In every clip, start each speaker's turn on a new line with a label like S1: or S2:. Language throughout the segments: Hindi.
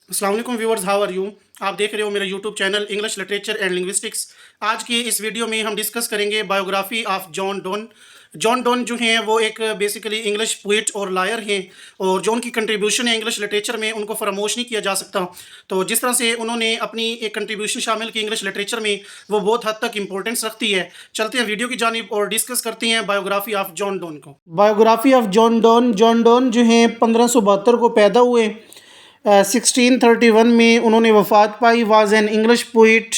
S1: अस्सलाम वालेकुम व्यूअर्स, हाउ आर यू। आप देख रहे हो मेरा YouTube channel English literature and linguistics. आज की इस वीडियो में हम डिस्कस करेंगे biography of John Donne. John Donne जो हैं वो एक बेसिकली इंग्लिश पोइट और लायर हैं, और जो उनकी कंट्रीब्यूशन है इंग्लिश लिटरेचर में उनको फरामोश नहीं किया जा सकता। तो जिस तरह से उन्होंने अपनी एक कंट्रीब्यूशन शामिल की इंग्लिश लिटरेचर में, वो बहुत हद तक इंपॉर्टेंस रखती है। चलते हैं वीडियो की जानिब और डिस्कस करते हैं बायोग्राफी ऑफ जॉन डोन को। बायोग्राफी ऑफ जॉन डोन जो हैं 1572 को पैदा हुए। 1631 में उन्होंने वफ़ात पाई। Was an English poet,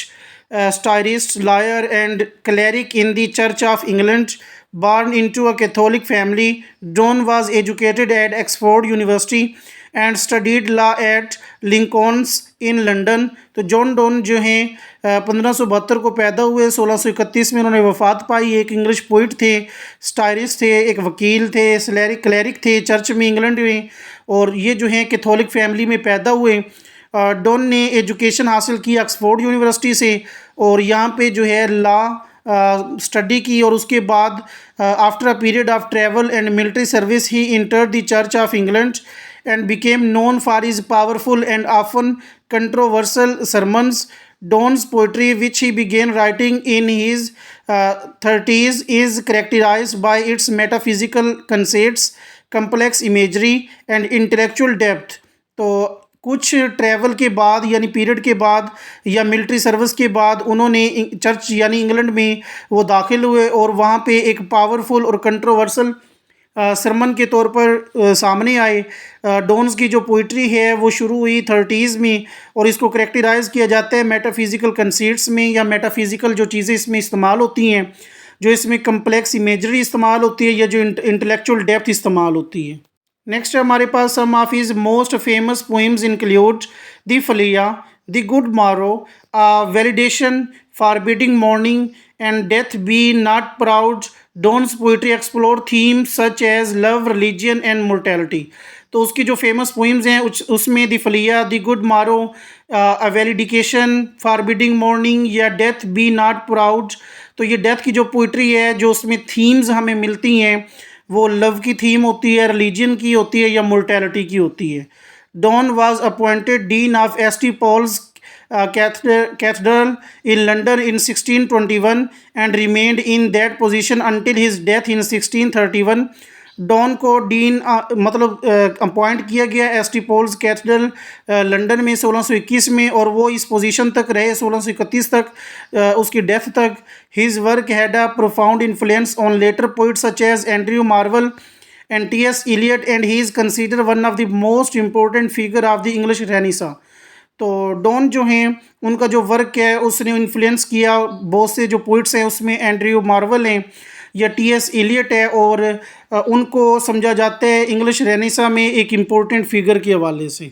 S1: satirist, lawyer and cleric in the Church of England. Born into a Catholic family, Don was educated at Oxford University and studied law at Lincoln's in London. तो जॉन डोन जो हैं 1572 को पैदा हुए, 1631 में उन्होंने वफ़ात पाई। एक इंग्लिश पोइट थे, स्टायरिस्ट थे, एक वकील थे, क्लeric थे चर्च में इंग्लैंड में, और ये जो हैं कैथोलिक फैमिली में पैदा हुए। डॉन ने एजुकेशन हासिल की ऑक्सफोर्ड यूनिवर्सिटी से, और यहाँ पे जो है लॉ स्टडी की, और उसके बाद after a period of travel and military service he entered the church of England and became known for his powerful and often controversial sermons. Don's poetry, which he began writing in his 30s, is characterized by its metaphysical concepts, complex imagery and intellectual depth. तो कुछ ट्रैवल के बाद यानी पीरियड के बाद या मिलिट्री सर्विस के बाद उन्होंने चर्च यानी इंग्लैंड में वो दाखिल हुए, और वहाँ पे एक पावरफुल और कंट्रोवर्सल सरमन के तौर पर सामने आए। डोन्स की जो पोइट्री है वो शुरू हुई 30s में, और इसको करेक्टराइज़ किया जाता है मेटाफिज़िकल कंसीट्स में, या मेटाफिज़िकल जो चीज़ें इसमें इस्तेमाल होती हैं, जो इसमें कम्प्लेक्स इमेजरी इस्तेमाल होती है, या जो इंटेलेक्चुअल डेप्थ इस्तेमाल होती है। नेक्स्ट है हमारे पास some of his most famous poems include the flea, the good morrow, validation, forbidding mourning and death be not proud. Donne's poetry explore themes such as love, religion and mortality. तो उसकी जो फेमस पोइम्स हैं उसमें द फलिया, द गुड मारो, अ वैलिडिकेशन, फॉरबिडिंग मॉर्निंग या डेथ बी नॉट प्राउड। तो ये डेथ की जो पोइट्री है, जो उसमें थीम्स हमें मिलती हैं, वो लव की थीम होती है, रिलीजन की होती है, या मोर्टेलिटी की होती है। Donne was appointed Dean of S T. Paul's Cathedral in London in 1621 and remained in that position until his death in 1631. Don को डीन मतलब अपॉइंट किया गया एस.टी. पॉल्स कैथेड्रल लंदन में 1621 में, और वो इस पोजीशन तक रहे 1631 तक, उसकी डेथ तक। His work had a profound influence on later poets such as Andrew Marvell and T S. Eliot, and he is considered one of the most important figure of the English Renaissance. तो डॉन जो हैं उनका जो वर्क है उसने इन्फ्लुएंस किया बहुत से जो पोइट्स हैं, उसमें एंड्रयू मार्वल हैं या टी.एस. इलियट है, और उनको समझा जाता है इंग्लिश रेनेसां में एक इम्पोर्टेंट फिगर के हवाले से।